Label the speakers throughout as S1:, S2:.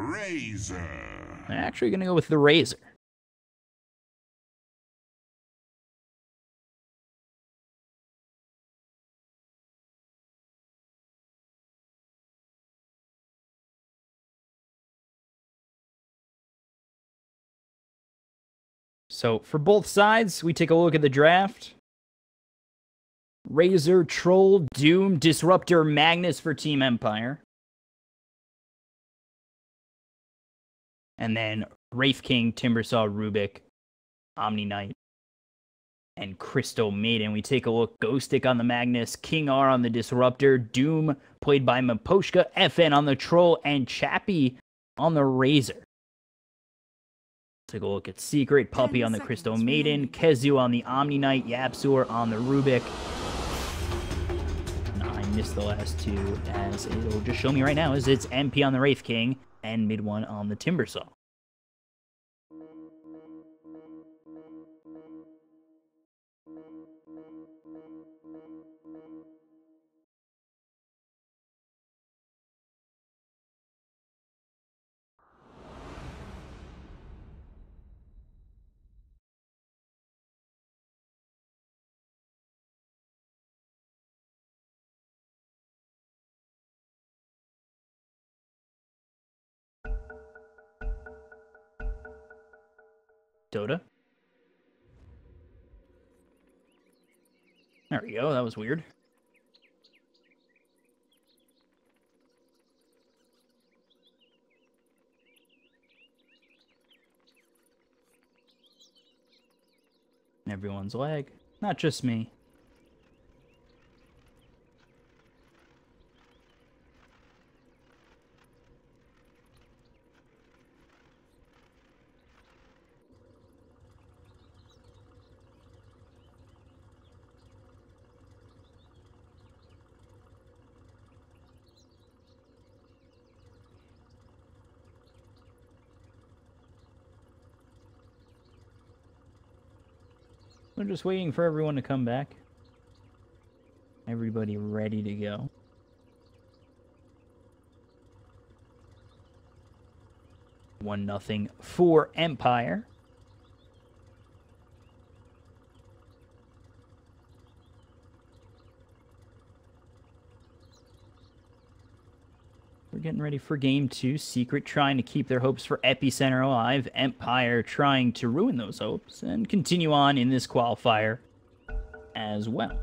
S1: Razor.
S2: I'm actually going to go with the Razor. So for both sides, we take a look at the draft. Razor, Troll, Doom, Disruptor, Magnus for Team Empire. And then Wraith King, Timbersaw, Rubik, Omni Knight, and Crystal Maiden. We take a look. Ghostic on the Magnus, King R on the Disruptor, Doom played by Maposhka, FN on the Troll, and Chappie on the Razor. Take a look at Secret, Puppey on the Crystal Maiden, KheZu on the Omni Knight, YapzOr on the Rubik. No, I missed the last two, as it'll just show me right now, as it's MP on the Wraith King and mid one on the Timbersaw. Dota. There we go, that was weird. Everyone's lag, not just me. We're just waiting for everyone to come back. Everybody ready to go. One nothing for Empire. We're getting ready for game two. Secret trying to keep their hopes for Epicenter alive. Empire trying to ruin those hopes and continue on in this qualifier as well.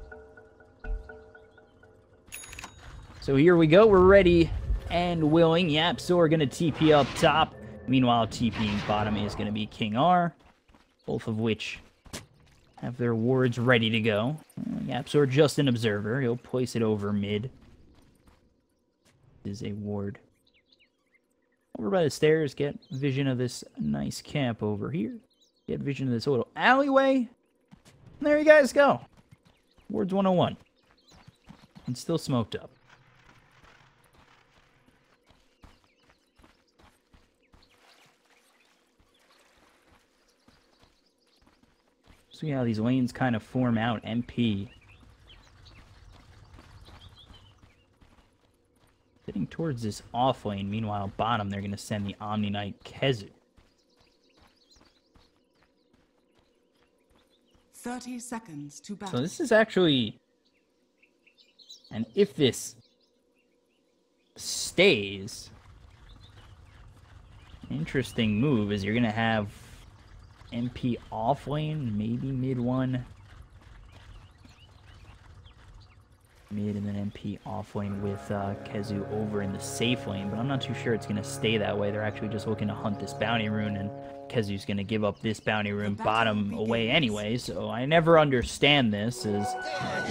S2: So here we go. We're ready and willing. YapzOr going to TP up top. Meanwhile, TPing bottom is going to be King R. Both of which have their wards ready to go. YapzOr just an observer. He'll place it over mid. Is a ward. Over by the stairs, get vision of this nice camp over here. Get vision of this little alleyway. And there you guys go. Wards 101. And still smoked up. See how these lanes kind of form out. MP. Heading towards this offlane. Meanwhile, bottom, they're going to send the Omni Knight KheZu.
S3: 30 seconds to battle.
S2: So this is actually... And if this stays... Interesting move is you're going to have MP offlane, maybe mid one. Mid and then MP offlane with KheZu over in the safe lane, but I'm not too sure it's going to stay that way. They're actually just looking to hunt this bounty rune, and KheZu's going to give up this bounty rune bottom away anyway, so I never understand this, is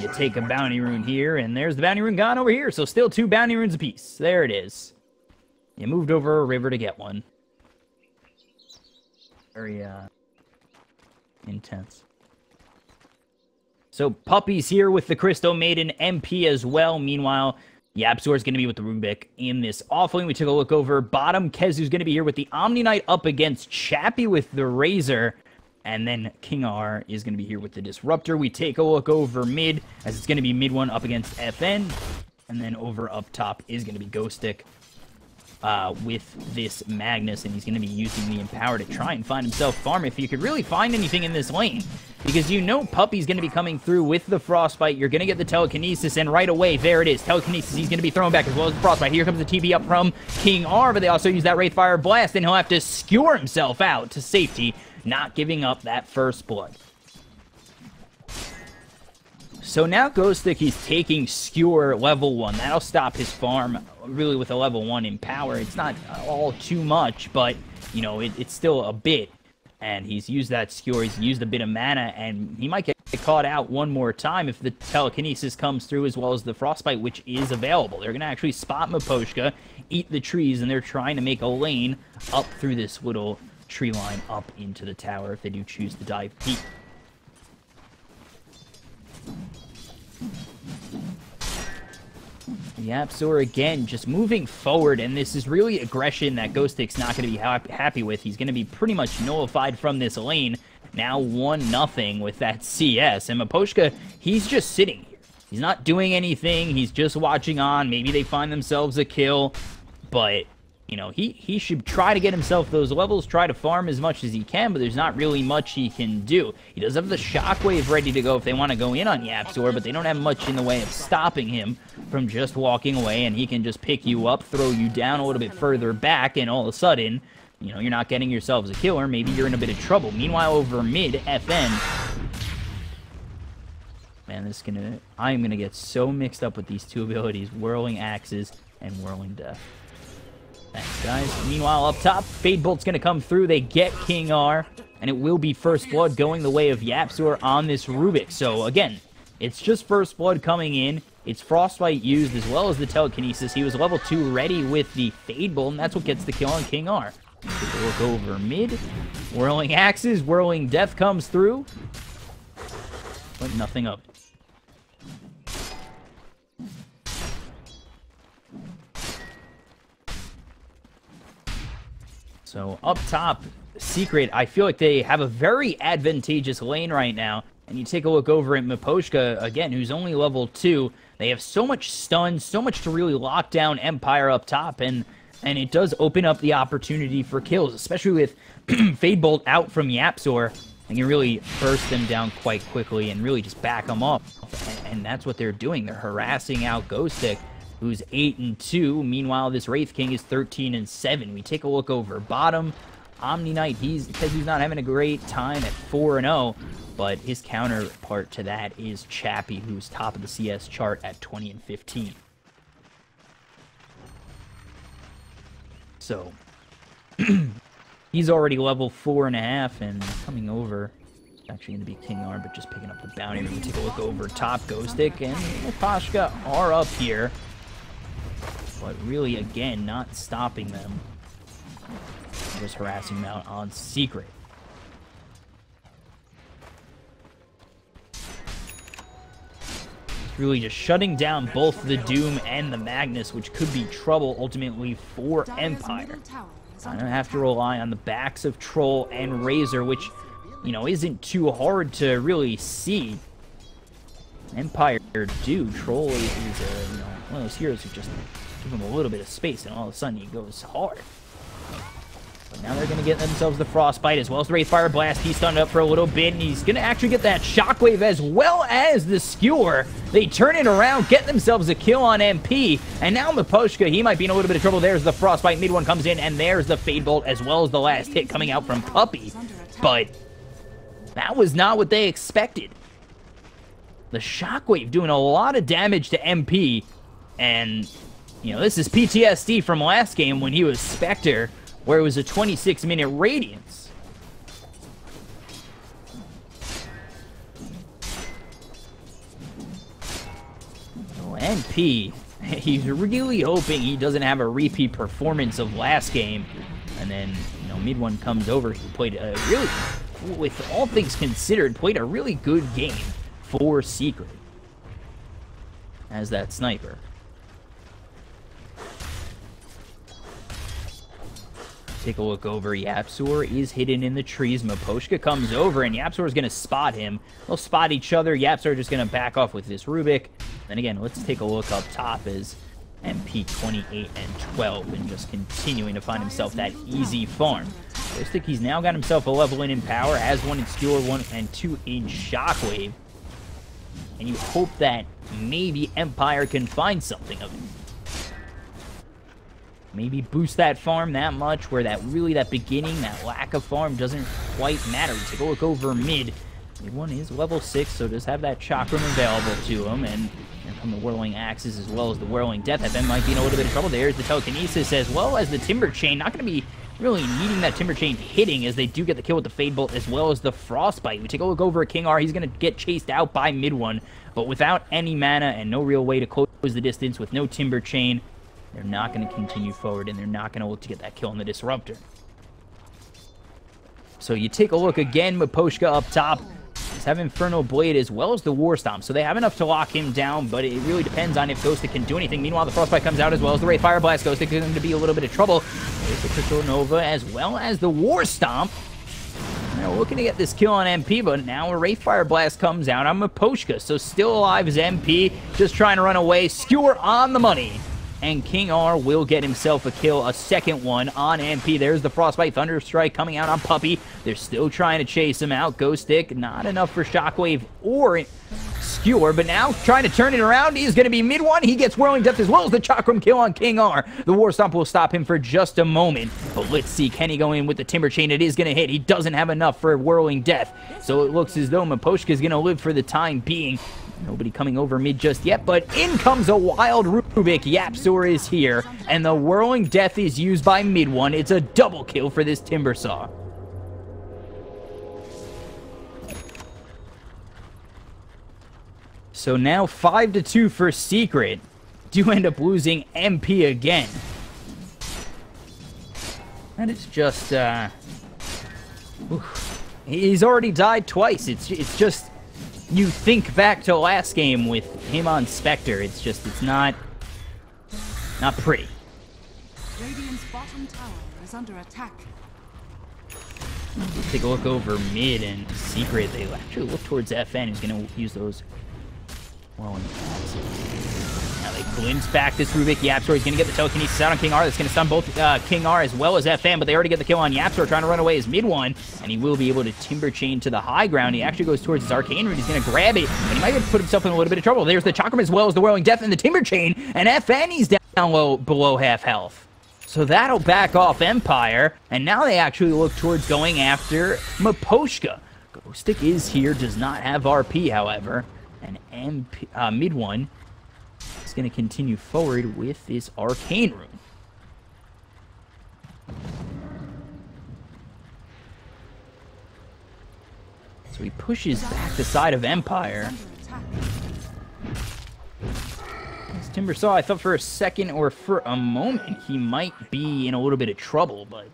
S2: you take a bounty rune here, and there's the bounty rune gone over here, so still 2 bounty runes apiece. There it is. You moved over a river to get one. Very, intense. So Puppey's here with the Crystal Maiden, MP as well. Meanwhile, YapzOr is going to be with the Rubik in this offlane. We took a look over bottom. KheZu's going to be here with the Omni Knight up against Chappie with the Razor. And then King R is going to be here with the Disruptor. We take a look over mid, as it's going to be mid one up against FN. And then over up top is going to be Ghostic. with this Magnus, and he's going to be using the Empower to try and find himself farm if you could really find anything in this lane. Because you know Puppey's going to be coming through with the Frostbite. You're going to get the Telekinesis, and right away, there it is. Telekinesis, he's going to be thrown back as well as the Frostbite. Here comes the TP up from King R, but they also use that Wraithfire Blast, and he'll have to skewer himself out to safety, not giving up that first blood. So now Ghostic, he's taking Skewer level 1. That'll stop his farm really with a level 1 in power. It's not all too much, but, you know, it's still a bit. And he's used that Skewer, he's used a bit of mana, and he might get caught out one more time if the Telekinesis comes through as well as the Frostbite, which is available. They're going to actually spot Miposhka, eat the trees, and they're trying to make a lane up through this little tree line up into the tower if they do choose to dive deep. YapzOr again just moving forward, and this is really aggression that Ghostic's not going to be happy with. He's going to be pretty much nullified from this lane. Now 1-0 with that CS, and Miposhka, he's just sitting here. He's not doing anything. He's just watching on. Maybe they find themselves a kill, but you know, he should try to get himself those levels, try to farm as much as he can, but there's not really much he can do. He does have the Shockwave ready to go if they want to go in on YapzOr, but they don't have much in the way of stopping him from just walking away, and he can just pick you up, throw you down a little bit further back, and all of a sudden, you know, you're not getting yourselves a kill, or maybe you're in a bit of trouble. Meanwhile, over mid, FN... Man, this is gonna... I'm gonna get so mixed up with these two abilities, Whirling Axes and Whirling Death. Thanks, guys. Meanwhile, up top, Fade Bolt's going to come through. They get King R, and it will be First Blood going the way of YapzOr on this Rubik. So, again, it's just First Blood coming in. It's Frostbite used as well as the Telekinesis. He was level 2 ready with the Fade Bolt, and that's what gets the kill on King R. Take a look over mid. Whirling Axes, Whirling Death comes through, but nothing of it. So up top, Secret, I feel like they have a very advantageous lane right now. And you take a look over at Miposhka, again, who's only level 2. They have so much stun, so much to really lock down Empire up top. And it does open up the opportunity for kills, especially with Fade Bolt out from YapzOr. And you really burst them down quite quickly and really just back them up. And that's what they're doing. They're harassing out Ghostic, who's 8-2. Meanwhile, this Wraith King is 13-7. We take a look over bottom. Omni Knight, because he's not having a great time at 4-0, but his counterpart to that is Chappie, who's top of the CS chart at 20-15. So, he's already level 4.5, and coming over, it's actually going to be King R, but just picking up the bounty. We take a look over top. Ghostic and Miposhka are up here. But really, again, not stopping them. Just harassing them out on Secret. Really just shutting down both the Doom and the Magnus, which could be trouble ultimately for Empire. I don't have to rely on the backs of Troll and Razor, which, you know, isn't too hard to really see. Empire do. Troll is you know, one of those heroes who just give him a little bit of space, and all of a sudden he goes hard. But now they're going to get themselves the Frostbite as well as the Wraithfire Blast. He's stunned up for a little bit, and he's going to actually get that Shockwave as well as the Skewer. They turn it around, get themselves a kill on MP, and now Miposhka, he might be in a little bit of trouble. There's the Frostbite, mid one comes in, and there's the Fade Bolt as well as the last hit coming out from Puppey. But that was not what they expected. The Shockwave doing a lot of damage to MP, and you know, this is PTSD from last game when he was Spectre, where it was a 26-minute Radiance. Oh, NP, he's really hoping he doesn't have a repeat performance of last game. And then, you know, mid one comes over. He played a really, with all things considered, played a really good game for Secret as that sniper. Take a look over. YapzOr is hidden in the trees. Miposhka comes over, and YapzOr is going to spot him. They'll spot each other. YapzOr just going to back off with this Rubik. Then again, let's take a look up top as MP 28 and 12, and just continuing to find himself that easy farm. Looks like he's now got himself a level in power, has 1 in Skewer, 1 and 2 in Shockwave. And you hope that maybe Empire can find something of it. Maybe boost that farm that much, where that beginning, that lack of farm doesn't quite matter. We take a look over mid. Mid one is level 6, so does have that chakram available to him, and here come the Whirling Axes as well as the Whirling Death. FM might be in a little bit of trouble. There's the Telekinesis as well as the Timber Chain. Not going to be really needing that Timber Chain hitting, as they do get the kill with the Fade Bolt as well as the Frostbite. We take a look over at King R. He's going to get chased out by mid one, but without any mana and no real way to close the distance with no Timber Chain, they're not going to continue forward, and they're not going to look to get that kill on the Disruptor. So you take a look again, Miposhka up top. He's have Inferno Blade as well as the War Stomp, so they have enough to lock him down, but it really depends on if Ghostic can do anything. Meanwhile, the Frostbite comes out as well as the Wraith Fire Blast. Ghostic is going to be a little bit of trouble. There's the Crystal Nova as well as the War Stomp. They're looking to get this kill on MP, but now a Wraith Fire Blast comes out on Miposhka, so still alive is MP, just trying to run away. Skewer on the money. And King R will get himself a kill, a second one on MP. There's the Frostbite Thunderstrike coming out on Puppey. They're still trying to chase him out. Ghostic, not enough for Shockwave or Skewer, but now trying to turn it around. He's going to be mid one. He gets Whirling Death as well as the Chakram kill on King R. The War Stomp will stop him for just a moment, but let's see. Can he go in with the Timber Chain? It is going to hit. He doesn't have enough for Whirling Death, so it looks as though Miposhka is going to live for the time being. Nobody coming over mid just yet, but in comes a wild Rubik. YapzOr is here, and the Whirling Death is used by mid one. It's a double kill for this Timbersaw. So now 5-2 for Secret. Do end up losing MP again. That is just, he's already died twice. It's just... You think back to last game with him on Spectre, it's not pretty.
S3: Radiant's bottom tower is under attack.
S2: Take a look over mid and Secret. They actually look towards FN, who's going to use those. Well, now they glimpse back this Rubik. YapzOr, he's going to get the Telekinesis out on King R. That's going to stun both King R as well as FN, but they already get the kill on YapzOr, trying to run away as mid one, and he will be able to Timber Chain to the high ground. He actually goes towards his Arcane Root. He's going to grab it, and he might have put himself in a little bit of trouble. There's the Chakram as well as the Whirling Death and the Timber Chain, and FN, he's down low, below half health. So that'll back off Empire, and now they actually look towards going after Miposhka. Ghostic is here, does not have RP, however, and mid one is going to continue forward with this Arcane Room. So he pushes back the side of Empire. This Timbersaw, I thought for a second or for a moment he might be in a little bit of trouble, but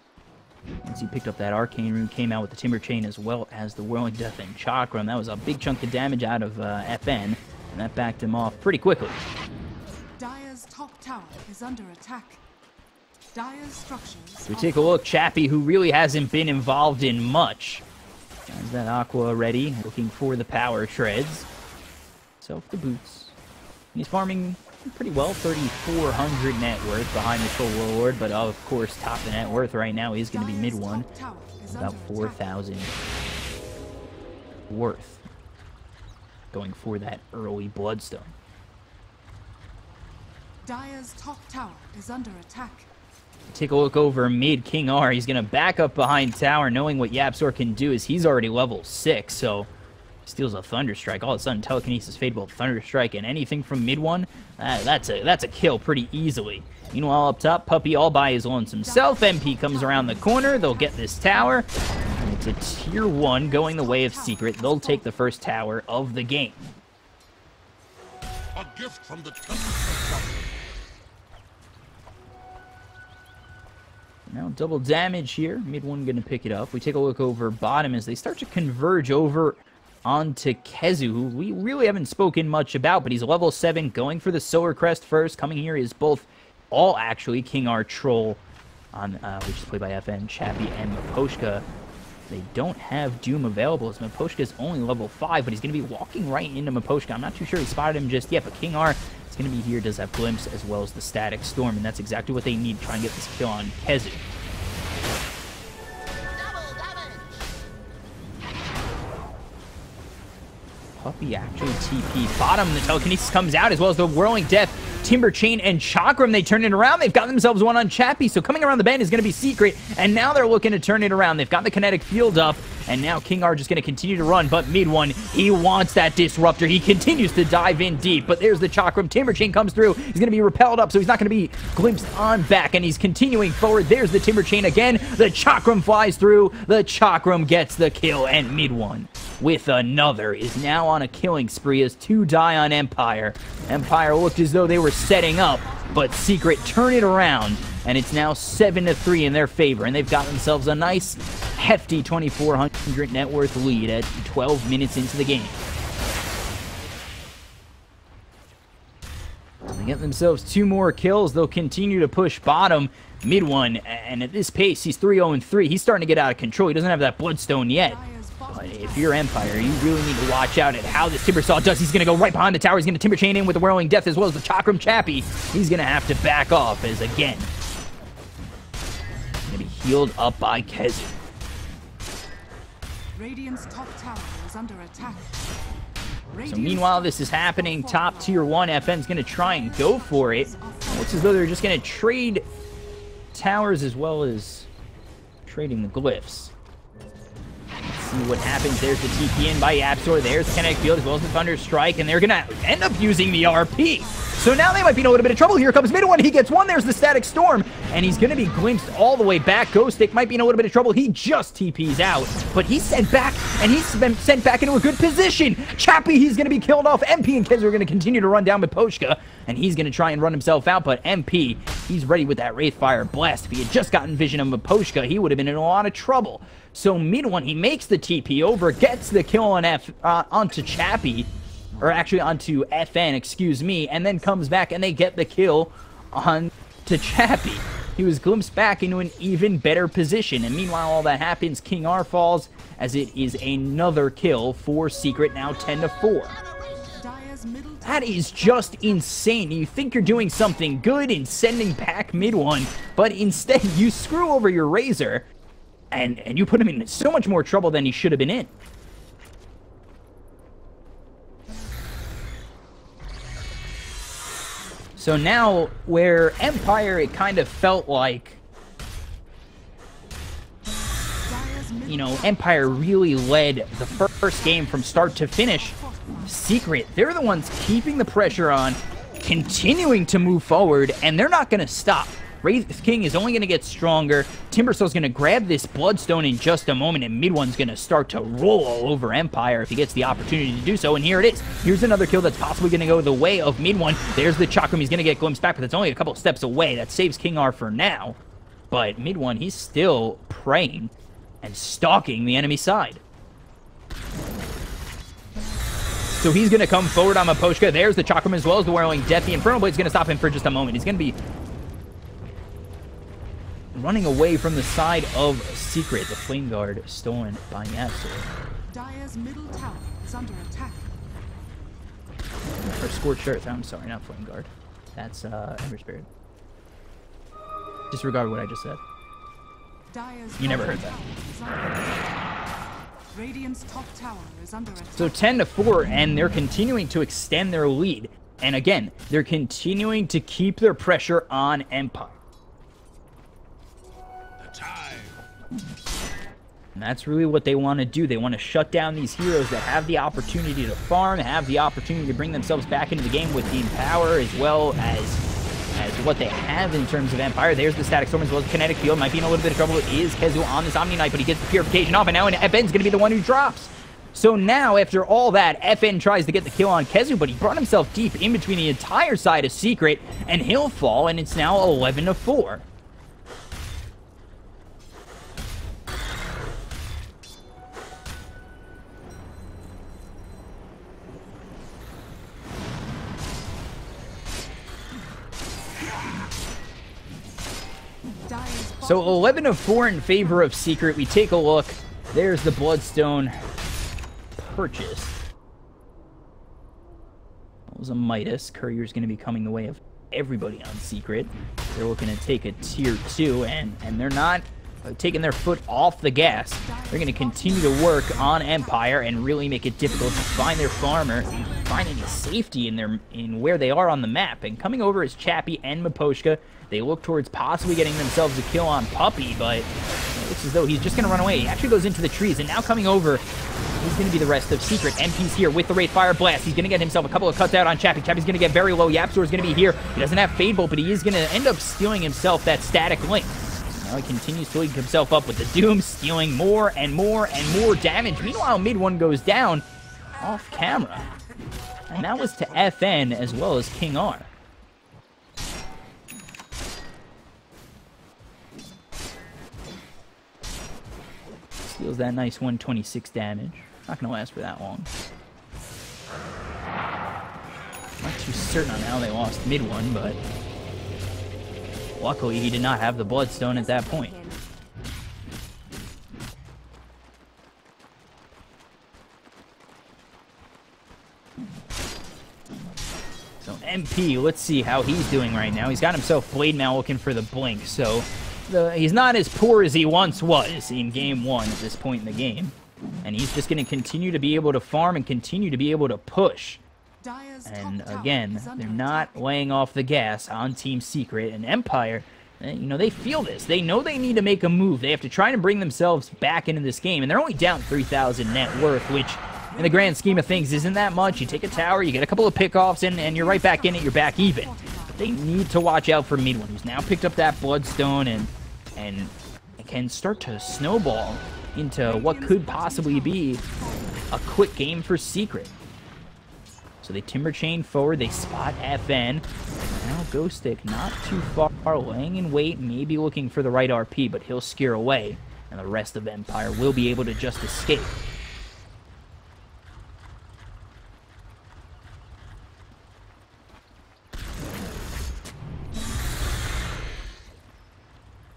S2: once he picked up that Arcane Rune, came out with the Timber Chain as well as the Whirling Death and Chakram. That was a big chunk of damage out of FN, and that backed him off pretty quickly.
S3: Dire's top tower is under attack. Dire's structures.
S2: We take a look, Chappie, who really hasn't been involved in much. Has that Aqua ready, looking for the power shreds. Self the boots. He's farming pretty well, 3,400 net worth behind the full Warlord, but of course, top the net worth right now is going to be mid one, about 4,000 worth, going for that early Bloodstone.
S3: Dire's top tower is under attack.
S2: Take a look over mid. King R, he's going to back up behind tower, knowing what YapzOr can do is he's already level 6, so steals a Thunderstrike. All of a sudden, Telekinesis, Fade Bolt, Thunderstrike, and anything from mid one, that's a kill pretty easily. Meanwhile, up top, Puppey all by his lonesome self. MP comes around the corner. They'll get this tower. And it's a tier 1 going the way of Secret. They'll take the first tower of the game.
S1: A gift from the
S2: Now double damage here. Mid one going to pick it up. We take a look over bottom as they start to converge over onto KheZu, who we really haven't spoken much about, but he's level 7, going for the Solar Crest first. Coming here is all actually, King R Troll, on which is played by FN, Chappie, and Miposhka. They don't have Doom available, as Miposhka is only level 5, but he's going to be walking right into Miposhka. I'm not too sure he spotted him just yet, but King R It's going to be here, does have Glimpse as well as the Static Storm, and that's exactly what they need to try and get this kill on KheZu. Puppey actually TP bottom. The telekinesis comes out as well as the Whirling Death, Timber Chain, and Chakram. They turn it around. They've got themselves one on Chappie, so coming around the bend is going to be Secret, and now they're looking to turn it around. They've got the kinetic field up, and now King R just going to continue to run, but mid one, he wants that Disruptor. He continues to dive in deep, but there's the Chakram. Timber Chain comes through. He's going to be repelled up, so he's not going to be glimpsed on back, and he's continuing forward. There's the Timber Chain again. The Chakram flies through. The Chakram gets the kill, and mid one with another is now on a killing spree as 2 die on Empire. Empire looked as though they were setting up, but Secret turn it around, and it's now 7-3 in their favor, and they've got themselves a nice, hefty 2,400 net worth lead at 12 minutes into the game. They get themselves 2 more kills. They'll continue to push bottom. Mid one, and at this pace, he's 3-0-3. He's starting to get out of control. He doesn't have that Bloodstone yet. But if you're Empire, you really need to watch out at how this Timbersaw does. He's going to go right behind the tower. He's going to Timber Chain in with the Whirling Death as well as the Chakram Chappie. He's going to have to back off as, again, going to be healed up by KheZu.
S3: Radiant's top tower is under attack.
S2: So meanwhile, this is happening. Top tier 1, FN's going to try and go for it. Looks as though they're just going to trade towers as well as trading the glyphs. See what happens. There's the TP in by YapzOr. There's the Kinetic Field as well as the Thunder Strike, and they're going to end up using the RP. So now they might be in a little bit of trouble. Here comes mid one. He gets one. There's the Static Storm, and he's going to be glimpsed all the way back. Ghostic might be in a little bit of trouble. He just TPs out, but he's sent back, and he's been sent back into a good position. Chappie, he's going to be killed off. MP and KheZu are going to continue to run down with Poshka, and he's going to try and run himself out, but MP, he's ready with that Wraithfire Blast. If he had just gotten vision of Poshka, he would have been in a lot of trouble. So mid one, he makes the TP over, gets the kill on onto Chappie, or actually onto FN, excuse me, and then comes back and they get the kill on to Chappie. He was glimpsed back into an even better position, and meanwhile all that happens, King R falls as it is another kill for Secret, now 10-4. That is just insane. You think you're doing something good in sending back mid one, but instead you screw over your Razor, and you put him in so much more trouble than he should have been in. So now, where Empire, it kind of felt like, you know, Empire really led the first game from start to finish. Secret, they're the ones keeping the pressure on, continuing to move forward, and they're not going to stop. Wraith King is only going to get stronger. Timbersaw's going to grab this Bloodstone in just a moment, and mid one's going to start to roll all over Empire if he gets the opportunity to do so, and here it is. Here's another kill that's possibly going to go the way of mid one. There's the Chakram. He's going to get glimpsed back, but that's only a couple steps away. That saves King R for now, but mid one, he's still praying and stalking the enemy side. So he's going to come forward on Maposhka. There's the Chakram as well as the Whirling Death. The Infernal Blade's going to stop him for just a moment. He's going to be running away from the side of Secret. The Flame Guard stolen by YapzOr.
S3: Dire's middle tower is under attack.
S2: Or Scorched Earth. I'm sorry, not Flame Guard. That's Ember Spirit. Disregard what I just said.
S3: Dire's
S2: You never heard that.
S3: Radiant's top tower is under attack.
S2: So 10-4, and they're continuing to extend their lead. And again, they're continuing to keep their pressure on Empire. And that's really what they want to do. They want to shut down these heroes that have the opportunity to farm, have the opportunity to bring themselves back into the game with team power, as well as what they have in terms of Empire. There's the Static Storm as well as the Kinetic Field. Might be in a little bit of trouble. It is KheZu on this Omni Knight, but he gets the Purification off, and now FN's going to be the one who drops. So now, after all that, FN tries to get the kill on KheZu, but he brought himself deep in between the entire side of Secret, and he'll fall, and it's now 11-4. So 11-4 in favor of Secret. We take a look. There's the Bloodstone purchase. was a Midas. Courier's going to be coming the way of everybody on Secret. They're looking to take a tier 2, and they're not taking their foot off the gas. They're going to continue to work on Empire and really make it difficult to find their farmer, find any safety in where they are on the map. And coming over is Chappie and Maposhka. They look towards possibly getting themselves a kill on Puppey, but it looks as though he's just going to run away. He actually goes into the trees, and now coming over is going to be the rest of Secret. MP's here with the Wraith Fire Blast. He's going to get himself a couple of cuts out on Chappie. Chappie's going to get very low. YapzOr is going to be here. He doesn't have Fade Bolt, but he is going to end up stealing himself that static link. Now he continues to link himself up with the Doom, stealing more and more and more damage. Meanwhile, mid one goes down off camera. And that was to FN as well as King R. Steals that nice 126 damage. Not going to last for that long. Not too certain on how they lost mid one, but luckily he did not have the Bloodstone at that point. So MP, let's see how he's doing right now. He's got himself Blade Mail looking for the Blink, so he's not as poor as he once was in Game 1 at this point in the game. And he's just going to continue to be able to farm and continue to be able to push. And again, they're not laying off the gas on Team Secret. And Empire, you know, they feel this. They know they need to make a move. They have to try to bring themselves back into this game. And they're only down 3,000 net worth, which in the grand scheme of things isn't that much. You take a tower, you get a couple of pickoffs, and you're right back in it. You're back even. But they need to watch out for Midone, who's now picked up that Bloodstone and it can start to snowball into what could possibly be a quick game for Secret. So they Timber Chain forward, they spot FN. Now Ghostic not too far, laying in wait, maybe looking for the right RP, but he'll scare away, and the rest of Empire will be able to just escape.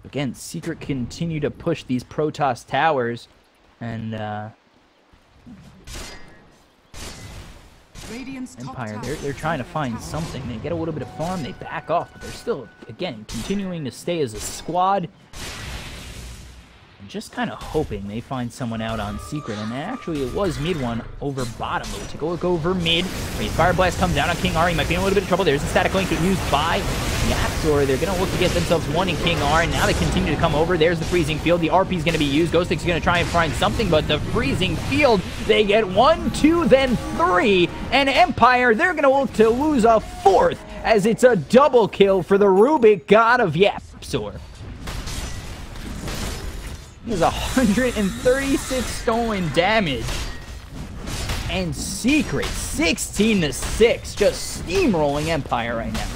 S2: Again, Secret continue to push these Protoss towers, and Empire, they're trying to find something. They get a little bit of farm, they back off, but they're still, again, continuing to stay as a squad. And just kind of hoping they find someone out on Secret. And actually, it was mid one over bottom. But we take a look over mid. Fire Blast comes down on King R. He might be in a little bit of trouble. There's a static link used by YapzOr. They're going to look to get themselves one in King R. And now they continue to come over. There's the freezing field. The RP is going to be used. Ghostic's going to try and find something, but the freezing field, they get 1, 2, then 3. And Empire, they're going to look to lose a 4th as it's a double kill for the Rubik God of YapzOr. There's 136 stolen damage. And Secret, 16-6, just steamrolling Empire right now.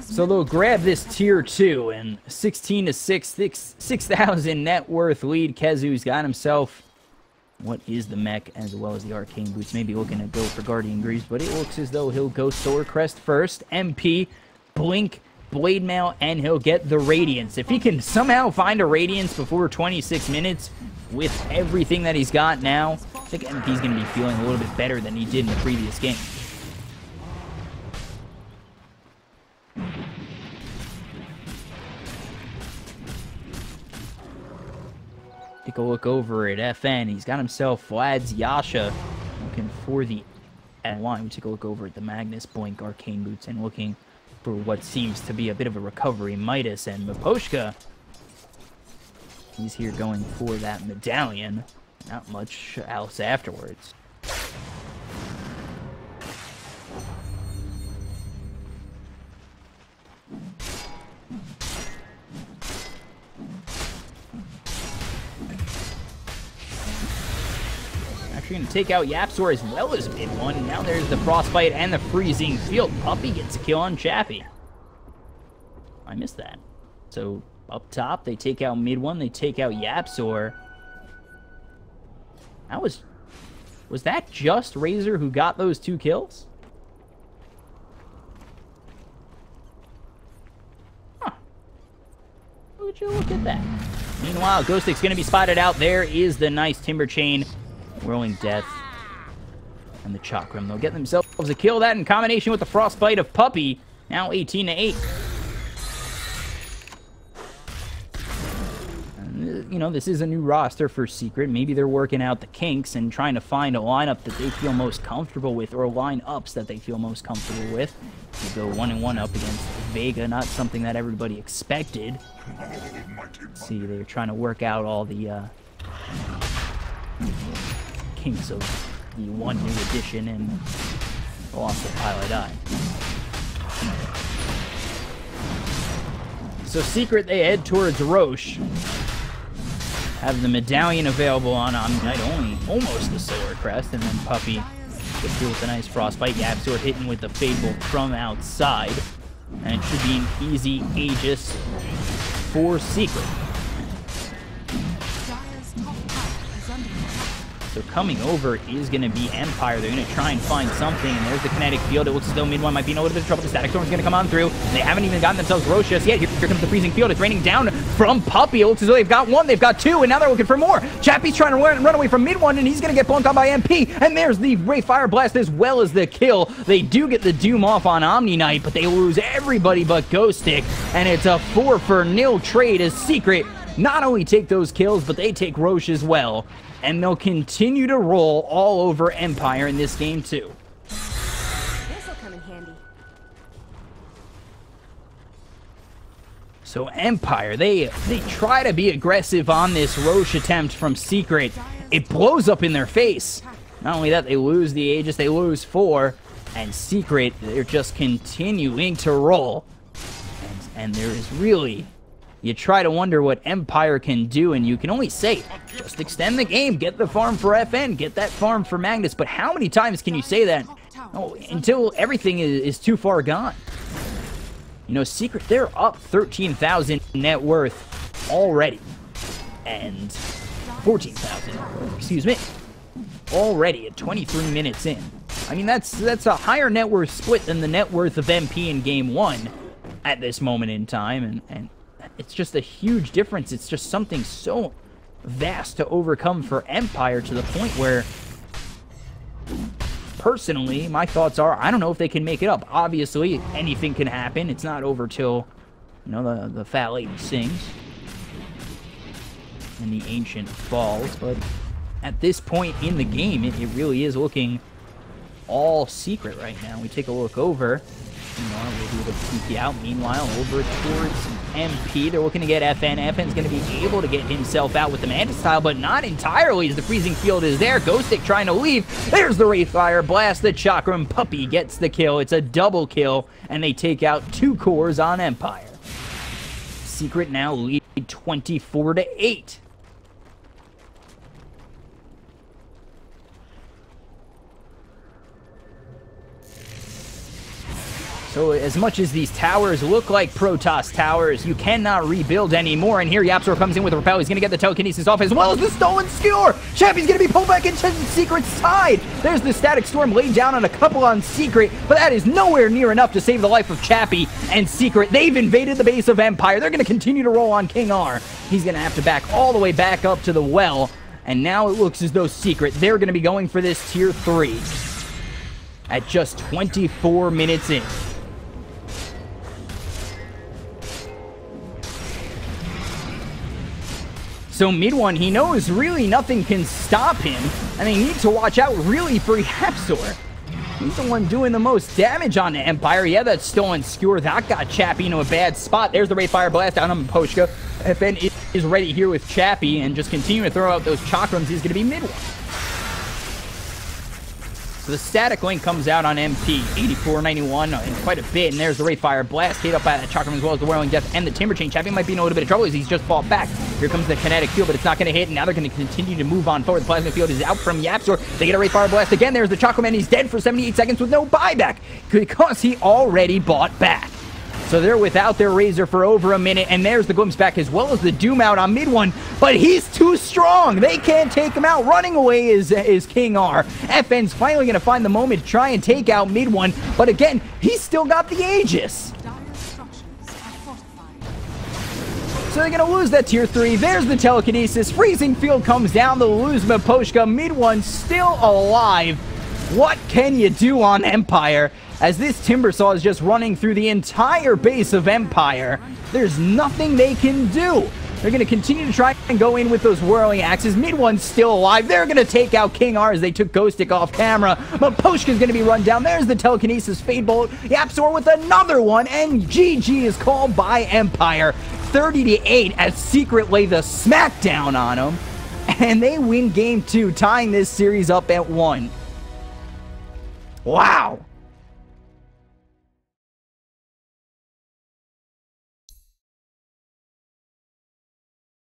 S2: So they'll grab this tier 2 and 16-6, 6,000 net worth lead. KheZu's got himself what is the mech as well as the arcane boots. Maybe looking to go for Guardian Greaves, but it looks as though he'll go Solar Crest first. MP, Blink, Blade Mail, and he'll get the Radiance. If he can somehow find a Radiance before 26 minutes with everything that he's got now, I think MP's going to be feeling a little bit better than he did in the previous game. Take a look over at FN. He's got himself Vlad's Yasha looking for the line. We take a look over at the Magnus, Blink, Arcane Boots, and looking for what seems to be a bit of a recovery. Midas and Maposhka. He's here going for that medallion. Not much else afterwards. Actually going to take out YapzOr as well as mid one. Now there's the Frostbite and the Freezing Field. Puppey gets a kill on Chappie. I missed that. So up top, they take out mid one. They take out YapzOr. That was that just Razor who got those 2 kills? Huh. Would you look at that? Meanwhile, Ghostic's going to be spotted out. There is the nice Timber Chain. Whirling Death. And the Chakram. They'll get themselves a kill. That in combination with the Frostbite of Puppey. Now 18-8. You know, this is a new roster for Secret. Maybe they're working out the kinks and trying to find a lineup that they feel most comfortable with, or lineups that they feel most comfortable with. You go 1-1 up against Vega, not something that everybody expected. Let's see, they're trying to work out all the kinks of the one new edition and lost the Pilot Eye. So Secret, they head towards Roche. Have the medallion available on Omni-Knight, only almost the Solar Crest, and then Puppey gets through with a nice Frostbite. YapzOr hitting with the Fable from outside, and it should be an easy Aegis for Secret. So coming over is going to be Empire. They're going to try and find something, and there's the kinetic field. It looks as though mid one might be in a little bit of trouble. The Static Storm's going to come on through. They haven't even gotten themselves Roche just yet. Here comes the freezing field. It's raining down from Puppey. It looks as though they've got one, they've got two, and now they're looking for more. Chappie's trying to run away from mid one, and he's going to get blown down by MP. And there's the Ray Fire Blast as well as the kill. They do get the Doom off on Omni-Knight, but they lose everybody but Ghostic, and it's a 4-for-0 trade as Secret not only take those kills, but they take Roche as well. And they'll continue to roll all over Empire in this game, too.
S1: This'll come in handy.
S2: So Empire, they try to be aggressive on this Roche attempt from Secret. It blows up in their face. Not only that, they lose the Aegis, they lose 4. And Secret, they're just continuing to roll. And there is really... You try to wonder what Empire can do, and you can only say, just extend the game, get the farm for FN, get that farm for Magnus. But how many times can you say that until everything is too far gone? You know, Secret, they're up 13,000 net worth already. And 14,000, excuse me, already at 23 minutes in. I mean, that's a higher net worth split than the net worth of MP in Game 1 at this moment in time, and it's just a huge difference. It's just something so vast to overcome for Empire, to the point where, personally, my thoughts are, I don't know if they can make it up. Obviously, anything can happen. It's not over till, you know, the fat lady sings and the ancient falls. But at this point in the game, it really is looking all Secret right now. We take a look over. We'll be able to peek out. Meanwhile, over towards MP. They're looking to get FN. FN's going to be able to get himself out with the Mantis Tile, but not entirely, as the freezing field is there. Ghostic trying to leave. There's the Wraith Fire Blast. The Chakram. Puppey gets the kill. It's a double kill, and they take out 2 cores on Empire. Secret now lead 24-8. So as much as these towers look like Protoss towers, you cannot rebuild anymore. And here YapzOr comes in with a Repel. He's going to get the telekinesis off, as well as the stolen skewer. Chappie's going to be pulled back into Secret's side. There's the Static Storm laid down on a couple on Secret, but that is nowhere near enough to save the life of Chappie and Secret. They've invaded the base of Empire. They're going to continue to roll on King R. He's going to have to back all the way back up to the well. And now it looks as though Secret, they're going to be going for this Tier 3 at just 24 minutes in. So mid one, he knows really nothing can stop him, and they need to watch out really for YapzOr. He's the one doing the most damage on the Empire. Yeah, that stolen skewer, that got Chappie into a bad spot. There's the Wraith Fire Blast down on Poshka. FN is ready here with Chappie, and just continue to throw out those Chakrams. He's going to be mid one. So the static link comes out on MP, 84.91, and quite a bit. And there's the Wraith Fire Blast, hit up by that Chakram, as well as the Whirling Death and the Timber Chain. Chappie might be in a little bit of trouble as he's just fought back. Here comes the kinetic field, but it's not going to hit. And now they're going to continue to move on forward. The plasma field is out from YapzOr. They get a Wraith Fire Blast again. There's the Chakram, and he's dead for 78 seconds with no buyback because he already bought back. So they're without their Razor for over a minute, and there's the glimpse back as well as the Doom out on mid one, but he's too strong. They can't take him out. Running away is King R. FN's finally going to find the moment to try and take out mid one, but again, he's still got the Aegis. So they're going to lose that tier 3. There's the telekinesis. Freezing Field comes down. They'll lose Miposhka. Mid one still alive. What can you do on Empire? As this Timbersaw is just running through the entire base of Empire. There's nothing they can do. They're going to continue to try and go in with those whirling axes. Mid one's still alive. They're going to take out King R as they took Ghostic off camera. Miposhka's going to be run down. There's the telekinesis Fade Bolt. YapzOr with another one. And GG is called by Empire. 30-8 as Secret lay the smackdown on them. And they win game 2, tying this series up at 1. Wow.